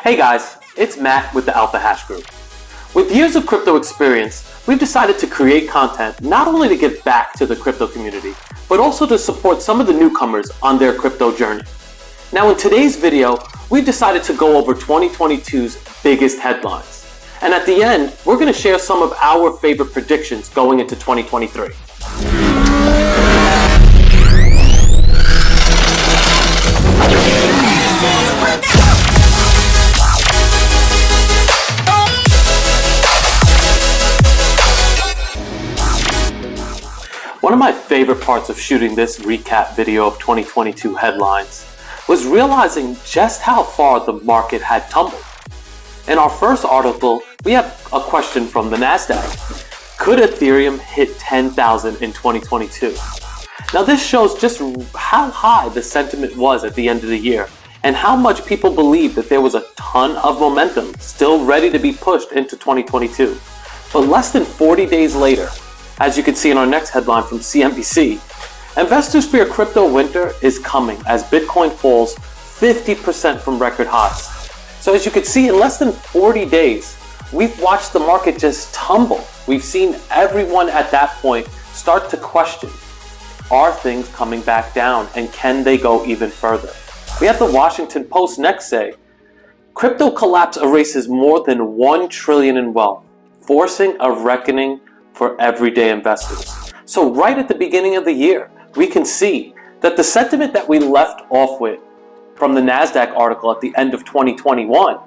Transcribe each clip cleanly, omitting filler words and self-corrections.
Hey guys, it's Matt with the Alpha Hash Group. With years of crypto experience, we've decided to create content not only to give back to the crypto community, but also to support some of the newcomers on their crypto journey. Now in today's video, we've decided to go over 2022's biggest headlines. And at the end, we're going to share some of our favorite predictions going into 2023. One of my favorite parts of shooting this recap video of 2022 headlines was realizing just how far the market had tumbled. In our first article, we have a question from the NASDAQ. Could Ethereum hit 10,000 in 2022? Now this shows just how high the sentiment was at the end of the year and how much people believed that there was a ton of momentum still ready to be pushed into 2022. But less than 40 days later, as you can see in our next headline from CNBC, investors fear crypto winter is coming as Bitcoin falls 50% from record highs. So as you can see, in less than 40 days, we've watched the market just tumble. We've seen everyone at that point start to question, are things coming back down and can they go even further? We have the Washington Post next say, crypto collapse erases more than $1 trillion in wealth, forcing a reckoning for everyday investors. So right at the beginning of the year, we can see that the sentiment that we left off with from the NASDAQ article at the end of 2021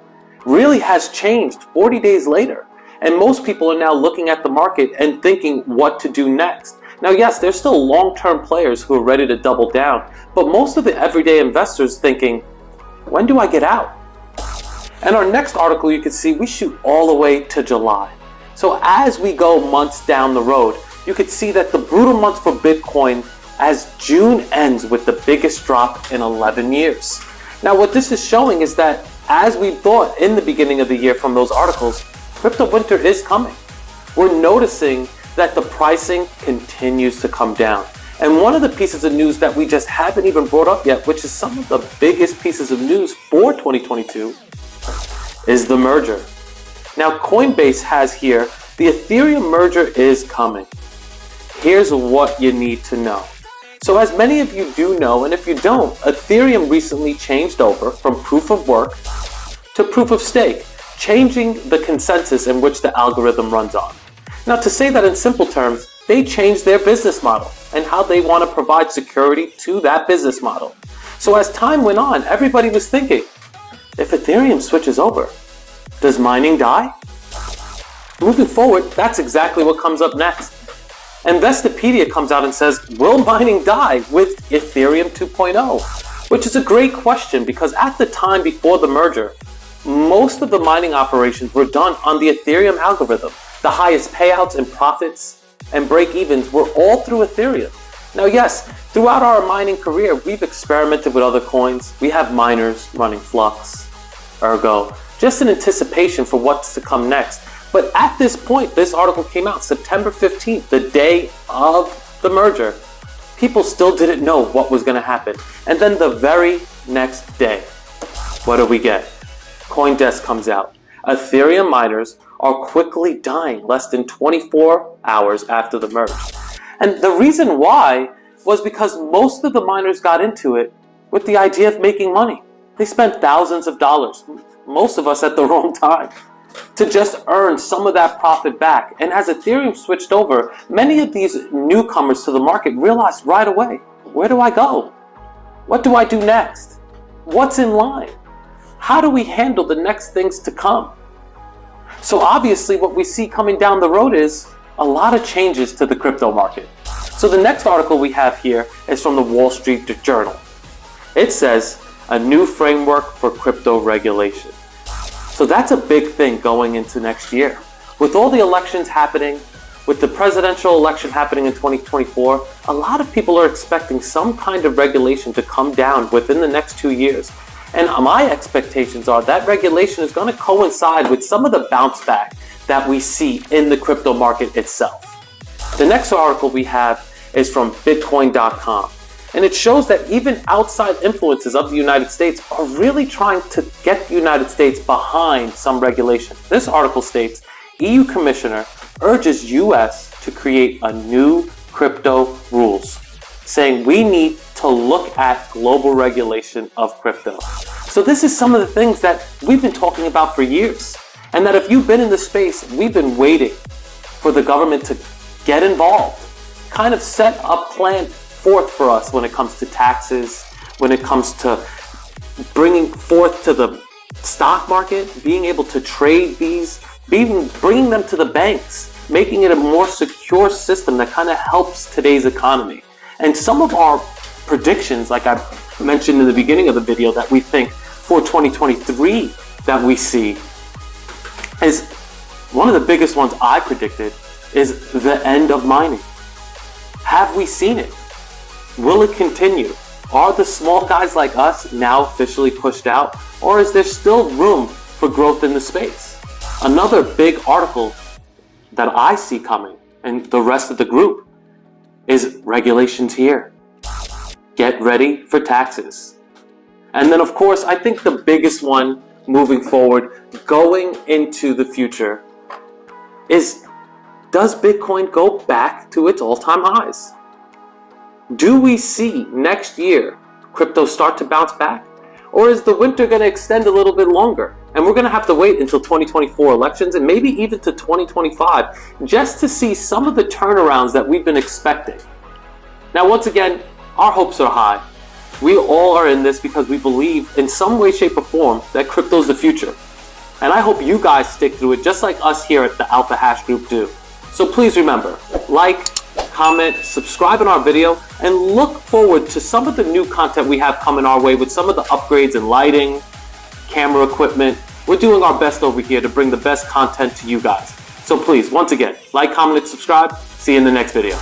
really has changed 40 days later. And most people are now looking at the market and thinking what to do next. Now, yes, there's still long-term players who are ready to double down, but most of the everyday investors thinking, when do I get out? And our next article, you can see we shoot all the way to July. So as we go months down the road, you could see that the brutal month for Bitcoin as June ends with the biggest drop in 11 years. Now what this is showing is that as we thought in the beginning of the year from those articles, crypto winter is coming. We're noticing that the pricing continues to come down. And one of the pieces of news that we just haven't even brought up yet, which is some of the biggest pieces of news for 2022, is the merger. Now Coinbase has here, the Ethereum merger is coming. Here's what you need to know. So as many of you do know, and if you don't, Ethereum recently changed over from proof of work to proof of stake, changing the consensus in which the algorithm runs on. Now to say that in simple terms, they changed their business model and how they want to provide security to that business model. So as time went on, everybody was thinking, if Ethereum switches over, does mining die? Moving forward, that's exactly what comes up next. Investopedia comes out and says, will mining die with Ethereum 2.0? Which is a great question because at the time before the merger, most of the mining operations were done on the Ethereum algorithm. The highest payouts and profits and break-evens were all through Ethereum. Now yes, throughout our mining career, we've experimented with other coins. We have miners running Flux, Ergo, just in anticipation for what's to come next. But at this point, this article came out September 15th, the day of the merger. People still didn't know what was going to happen. And then the very next day, what do we get? CoinDesk comes out. Ethereum miners are quickly dying less than 24 hours after the merge. And the reason why was because most of the miners got into it with the idea of making money. They spent thousands of dollars, most of us at the wrong time, to just earn some of that profit back. And as Ethereum switched over, many of these newcomers to the market realized right away, where do I go? What do I do next? What's in line? How do we handle the next things to come? So obviously what we see coming down the road is a lot of changes to the crypto market. So the next article we have here is from the Wall Street Journal. It says, a new framework for crypto regulation. So that's a big thing going into next year. With all the elections happening, with the presidential election happening in 2024, a lot of people are expecting some kind of regulation to come down within the next 2 years. And my expectations are that regulation is going to coincide with some of the bounce back that we see in the crypto market itself. The next article we have is from Bitcoin.com. And it shows that even outside influences of the United States are really trying to get the United States behind some regulation. This article states, EU Commissioner urges US to create a new crypto rules, saying we need to look at global regulation of crypto. So this is some of the things that we've been talking about for years. And that if you've been in the space, we've been waiting for the government to get involved, kind of set a plan forth for us when it comes to taxes, when it comes to bringing forth to the stock market, being able to trade these, bringing them to the banks, making it a more secure system that kind of helps today's economy. And some of our predictions, like I mentioned in the beginning of the video, that we think for 2023 that we see is one of the biggest ones I predicted is the end of mining. Have we seen it? Will it continue? Are the small guys like us now officially pushed out, or is there still room for growth in the space? Another big article that I see coming, and the rest of the group, is regulations here. Get ready for taxes. And then of course, I think the biggest one moving forward, going into the future, is does Bitcoin go back to its all-time highs? Do we see next year crypto start to bounce back? Or is the winter going to extend a little bit longer? And we're going to have to wait until 2024 elections and maybe even to 2025 just to see some of the turnarounds that we've been expecting. Now, once again, our hopes are high. We all are in this because we believe in some way, shape, or form that crypto is the future. And I hope you guys stick through it just like us here at the Alpha Hash Group do. So please remember, like, comment, subscribe on our video, and look forward to some of the new content we have coming our way with some of the upgrades in lighting, camera equipment. We're doing our best over here to bring the best content to you guys. So please, once again, like, comment, and subscribe. See you in the next video.